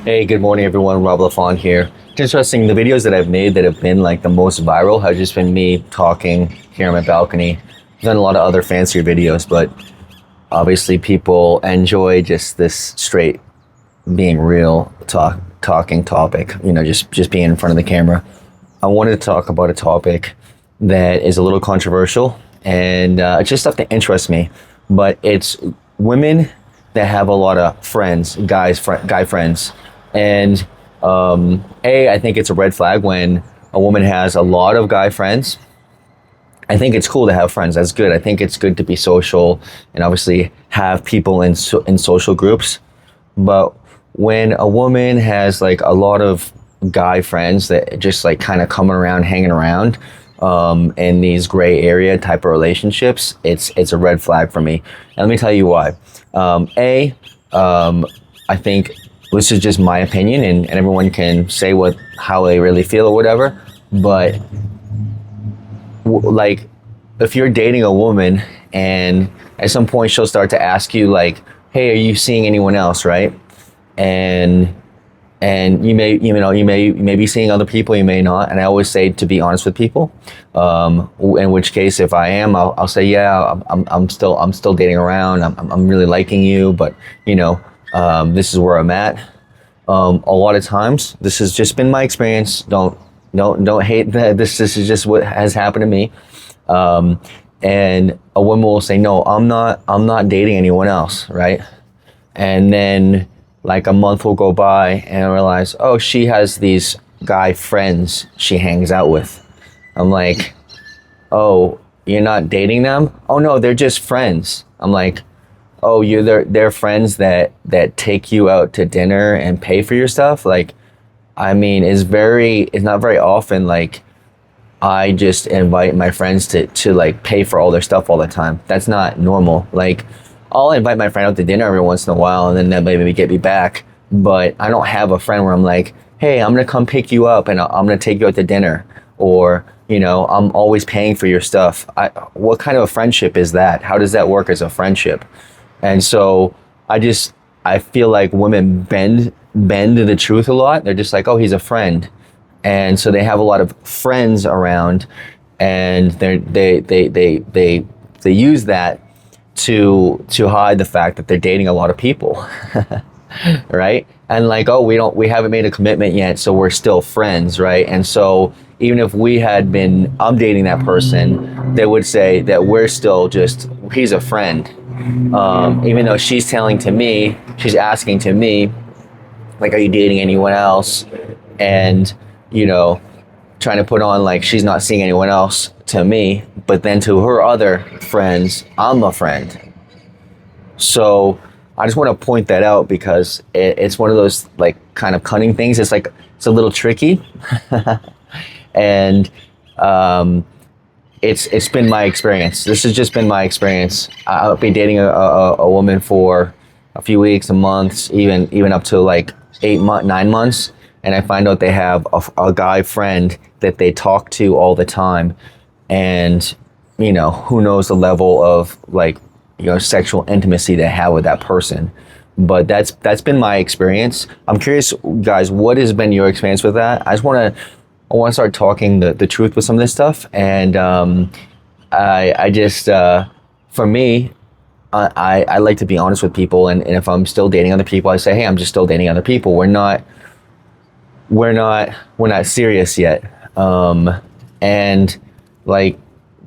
Hey, good morning everyone. Rob LaFond here. It's interesting, the videos that I've made that have been like the most viral have just been me talking here on my balcony. I've done a lot of other fancier videos, but obviously people enjoy just this straight being real talking topic, just being in front of the camera. I wanted to talk about a topic that is a little controversial and it's just stuff that interests me, but it's women that have a lot of friends, guy friends. And I think it's a red flag when a woman has a lot of guy friends. I think it's cool to have friends. That's good. I think it's good to be social and obviously have people in social groups. But when a woman has like a lot of guy friends that just like kind of coming around, hanging around in these gray area type of relationships, it's a red flag for me. And let me tell you why. I think this is just my opinion, and everyone can say how they really feel or whatever. But like, if you're dating a woman and at some point she'll start to ask you like, "Hey, are you seeing anyone else?" Right? And you may be seeing other people, you may not. And I always say to be honest with people. In which case, if I am, I'll say, yeah, I'm still dating around. I'm really liking you, but this is where I'm at. A lot of times, this has just been my experience. Don't hate that. This is just what has happened to me. And a woman will say, no, I'm not dating anyone else, right? And then like a month will go by and I realize, oh, she has these guy friends she hangs out with. I'm like, oh, you're not dating them? Oh no, they're just friends. I'm like, oh, they're friends that take you out to dinner and pay for your stuff? Like, I mean, it's not very often like I just invite my friends to like pay for all their stuff all the time. That's not normal. Like, I'll invite my friend out to dinner every once in a while and then they'll maybe get me back. But I don't have a friend where I'm like, hey, I'm gonna come pick you up and I'm gonna take you out to dinner. Or, I'm always paying for your stuff. What kind of a friendship is that? How does that work as a friendship? And so I feel like women bend to the truth a lot. They're just like, oh, he's a friend. And so they have a lot of friends around and they use that to hide the fact that they're dating a lot of people. Right? And like, oh, we haven't made a commitment yet, so we're still friends, right? And so even if I'm dating that person, they would say that we're still he's a friend. Even though she's asking to me, like, are you dating anyone else? And, trying to put on like she's not seeing anyone else to me, but then to her other friends, I'm a friend. So I just want to point that out because it's one of those like kind of cunning things. It's like, it's a little tricky. And it's been my experience. This has just been my experience. I'll be dating a woman for a few weeks, a month, even up to like 9 months. And I find out they have a guy friend that they talk to all the time. And, who knows the level of like, sexual intimacy they have with that person. But that's been my experience. I'm curious, guys, what has been your experience with that? I want to start talking the truth with some of this stuff. And I just, for me, I like to be honest with people. And if I'm still dating other people, I say, hey, I'm just still dating other people. We're not serious yet. And like,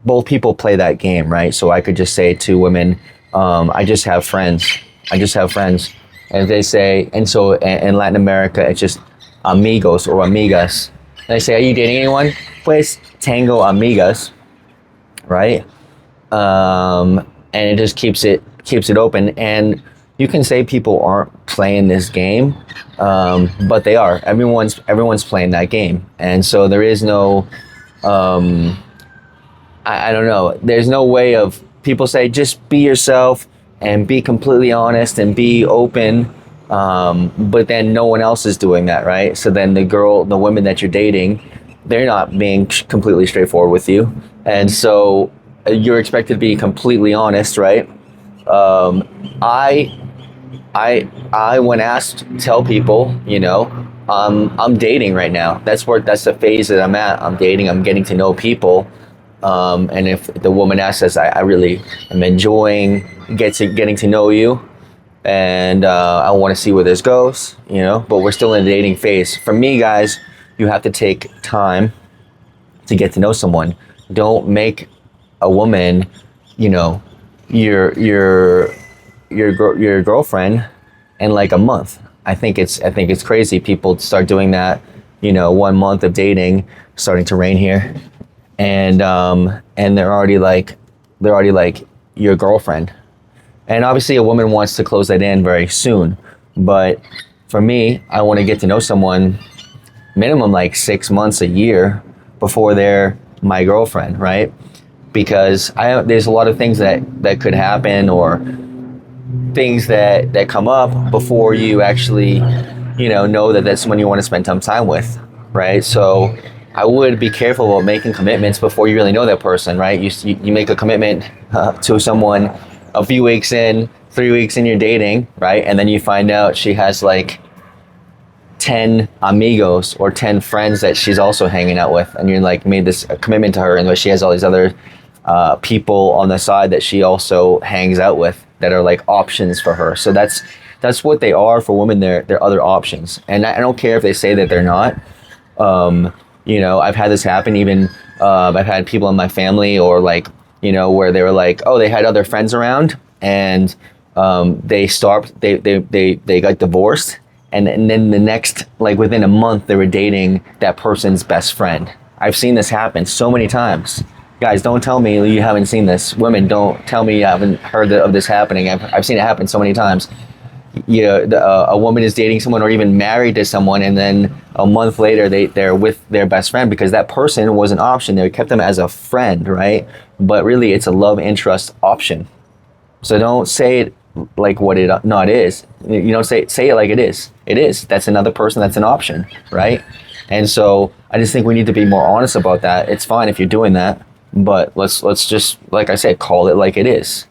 both people play that game, right? So I could just say to women, I just have friends. And if they say, and so in Latin America, it's just amigos or amigas. And I say, are you dating anyone? Pues tengo amigas, right? And it just keeps it open. And you can say people aren't playing this game, but they are. Everyone's playing that game. And so there is no, I don't know. There's no way of people say just be yourself and be completely honest and be open. But then no one else is doing that, right? So then the women that you're dating, they're not being completely straightforward with you. And so you're expected to be completely honest, right? I when asked, tell people, I'm dating right now. That's the phase that I'm at. I'm dating. I'm getting to know people. And if the woman asks us, I really am enjoying getting to know you, and I want to see where this goes. But we're still in the dating phase. For me, guys, you have to take time to get to know someone. Don't make a woman, you know, your your girlfriend in like a month. I think it's crazy. People start doing that. 1 month of dating, starting to rain here, and they're already like your girlfriend. And obviously, a woman wants to close that in very soon. But for me, I want to get to know someone minimum like 6 months, a year before they're my girlfriend, right? Because there's a lot of things that could happen, or things that come up before you actually, know that that's someone you want to spend some time with, right? So I would be careful about making commitments before you really know that person, right? You make a commitment to someone a few weeks in, 3 weeks in your dating, right? And then you find out she has like 10 amigos or 10 friends that she's also hanging out with, and you're like made this commitment to her, and she has all these other people on the side that she also hangs out with that are like options for her. So that's what they are for women. They're other options, and I don't care if they say that they're not. I've had this happen. Even I've had people in my family, or like, where they were like, oh, they had other friends around, and they stopped. They got divorced, and then the next, like within a month, they were dating that person's best friend. I've seen this happen so many times. Guys, don't tell me you haven't seen this. Women, don't tell me you haven't heard of this happening. I've seen it happen so many times. A woman is dating someone or even married to someone, and then a month later they're with their best friend, because that person was an option. They kept them as a friend, right? But really, it's a love interest option. So don't say it like what it not is. Say it like it is. It is. That's another person. That's an option, right? And so I just think we need to be more honest about that. It's fine if you're doing that, but let's just, like I said, call it like it is.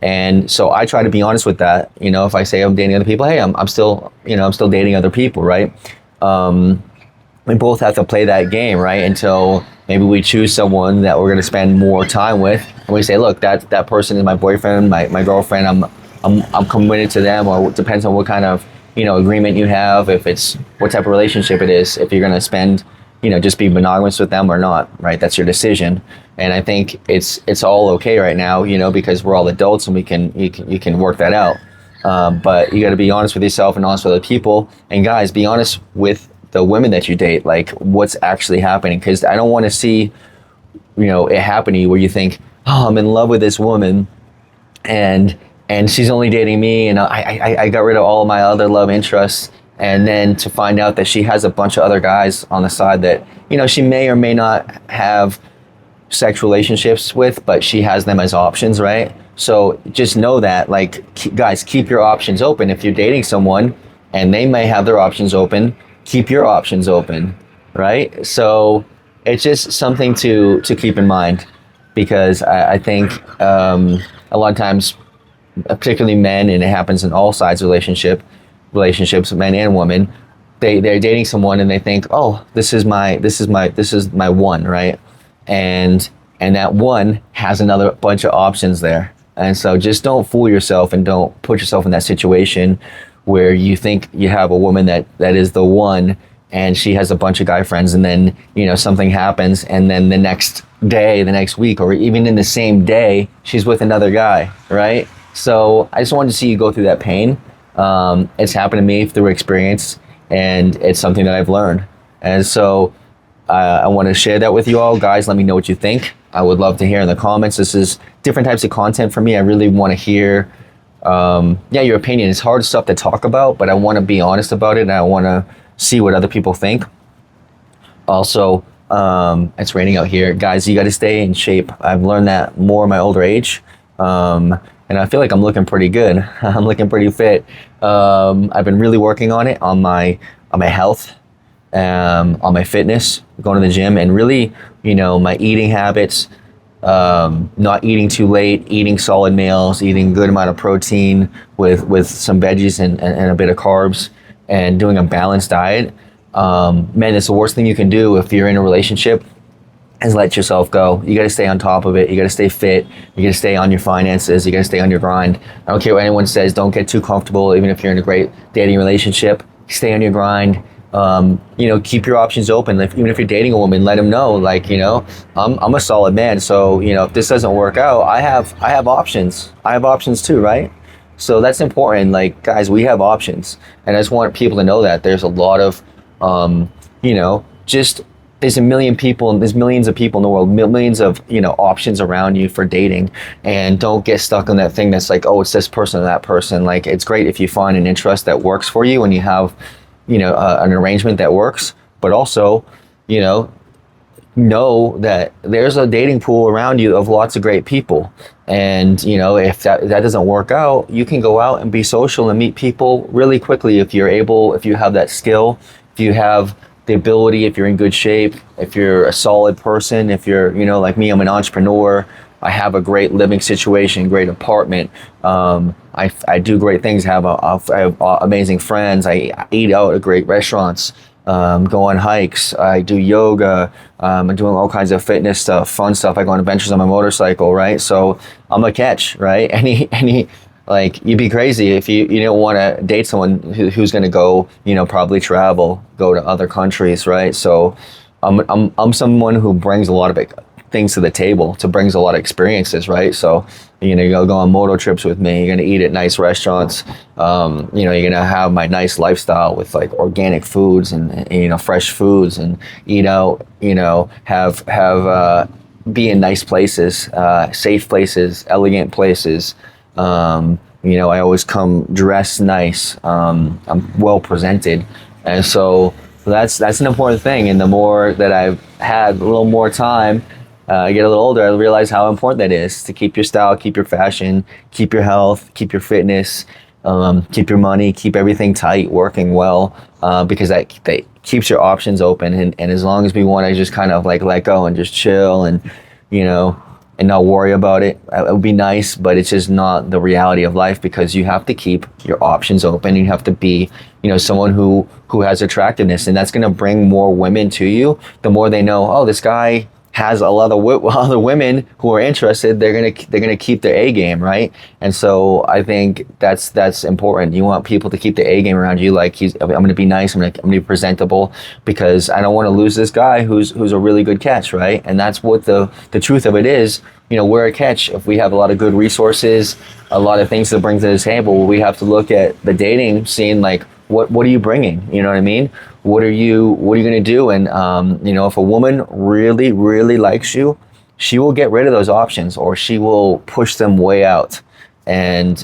And so I try to be honest with that. If I say I'm dating other people, hey, I'm still dating other people, right? We both have to play that game, right? Until maybe we choose someone that we're going to spend more time with, and we say, look, that person is my boyfriend, my girlfriend. I'm committed to them, or it depends on what kind of agreement you have, if it's what type of relationship it is, if you're going to spend just be monogamous with them or not, right? That's your decision. And I think it's all okay right now, because we're all adults, and you can work that out. But you got to be honest with yourself and honest with other people. And guys, be honest with the women that you date, like what's actually happening. Because I don't want to see, it happen to you where you think, oh, I'm in love with this woman, and she's only dating me, and I got rid of all of my other love interests. And then to find out that she has a bunch of other guys on the side that, she may or may not have sex relationships with, but she has them as options, right? So just know that, like, guys, keep your options open. If you're dating someone and they may have their options open, keep your options open, right? So it's just something to keep in mind, because I think a lot of times, particularly men, and it happens in all sides of relationships, men and women, they're dating someone and they think, oh, this is my one, right? And that one has another bunch of options there. And so just don't fool yourself, and don't put yourself in that situation where you think you have a woman that is the one, and she has a bunch of guy friends, and then something happens, and then the next day, the next week, or even in the same day, she's with another guy, right? So I just wanted to see you go through that pain. It's happened to me through experience, and it's something that I've learned. And so I want to share that with you all. Guys, let me know what you think. I would love to hear in the comments. This is different types of content for me. I really want to hear your opinion. It's hard stuff to talk about, but I want to be honest about it, and I want to see what other people think. Also, it's raining out here. Guys, you got to stay in shape. I've learned that more in my older age. And I feel like I'm looking pretty good. I'm looking pretty fit. I've been really working on it, on my health, on my fitness, going to the gym, and really, my eating habits, not eating too late, eating solid meals, eating a good amount of protein with some veggies and a bit of carbs, and doing a balanced diet. Man, it's the worst thing you can do if you're in a relationship is let yourself go. You got to stay on top of it. You got to stay fit. You got to stay on your finances. You got to stay on your grind. I don't care what anyone says. Don't get too comfortable. Even if you're in a great dating relationship, stay on your grind. Keep your options open. Even if you're dating a woman, let them know, like, I'm a solid man. So, if this doesn't work out, I have options. I have options too, right? So that's important. Like, guys, we have options. And I just want people to know that there's a lot of, just there's there's millions of people in the world, millions of, options around you for dating. And don't get stuck on that thing that's like, oh, it's this person or that person. Like, it's great if you find an interest that works for you and you have, an arrangement that works, but also, know that there's a dating pool around you of lots of great people. And, if that doesn't work out, you can go out and be social and meet people really quickly if you have that skill, if you have the ability, if you're in good shape, if you're a solid person, if you're, like me, I'm an entrepreneur. I have a great living situation, great apartment. I do great things. I have amazing friends. I eat out at great restaurants. Go on hikes. I do yoga. I'm doing all kinds of fitness stuff, fun stuff. I go on adventures on my motorcycle, right? So I'm a catch, right? Like, you'd be crazy if you don't want to date someone who's going to go, probably travel, go to other countries, right? So I'm someone who brings a lot of things to the table, brings a lot of experiences, right? So, you'll go on moto trips with me. You're gonna eat at nice restaurants. You're gonna have my nice lifestyle with like organic foods and fresh foods, and eat out. Be in nice places, safe places, elegant places. I always come dressed nice. I'm well presented, and so that's an important thing. And the more that I've had a little more time, I get a little older, I realize how important that is to keep your style, keep your fashion, keep your health, keep your fitness, keep your money, keep everything tight, working well, because that keeps your options open. And as long as we want to just kind of like let go and just chill and, and not worry about it, it would be nice, but it's just not the reality of life, because you have to keep your options open. You have to be, someone who has attractiveness, and that's going to bring more women to you. The more they know, oh, this guy has a lot of other women who are interested, they're gonna keep their A game, right? And so I think that's important. You want people to keep the A game around you. Like, I'm gonna be nice, I'm gonna be presentable, because I don't want to lose this guy who's a really good catch, right? And that's what the truth of it is. We're a catch. If we have a lot of good resources, a lot of things to bring to the table, we have to look at the dating scene like, what are you bringing? You know what I mean? What are you going to do? And, if a woman really, really likes you, she will get rid of those options, or she will push them way out. And,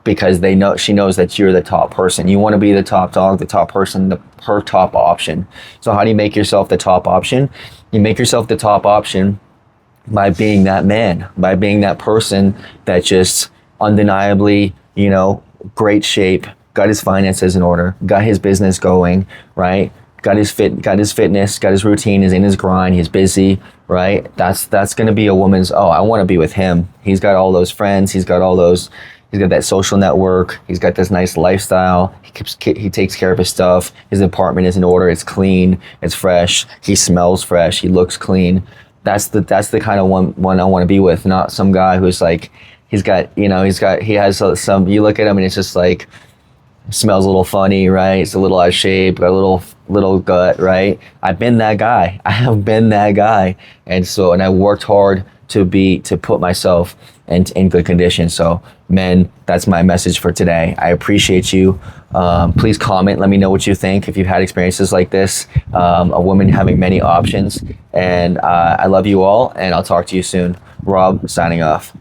because she knows that you're the top person. You want to be the top dog, the top person, her top option. So how do you make yourself the top option? You make yourself the top option by being that man, by being that person that just undeniably, great shape, got his finances in order, got his business going, right? Got his fitness, got his routine, is in his grind, he's busy, right? That's going to be a woman's, oh, I want to be with him. He's got all those friends, he's got that social network, he's got this nice lifestyle, he takes care of his stuff, his apartment is in order, it's clean, it's fresh, he smells fresh, he looks clean. That's the kind of one I want to be with, not some guy who's like, he has some, you look at him and it's just like, smells a little funny, right? It's a little out of shape, got a little gut, right? I've been that guy. I have been that guy. And I worked hard to put myself in good condition. So, men, that's my message for today. I appreciate you. Please comment. Let me know what you think if you've had experiences like this, a woman having many options. And I love you all, and I'll talk to you soon. Rob, signing off.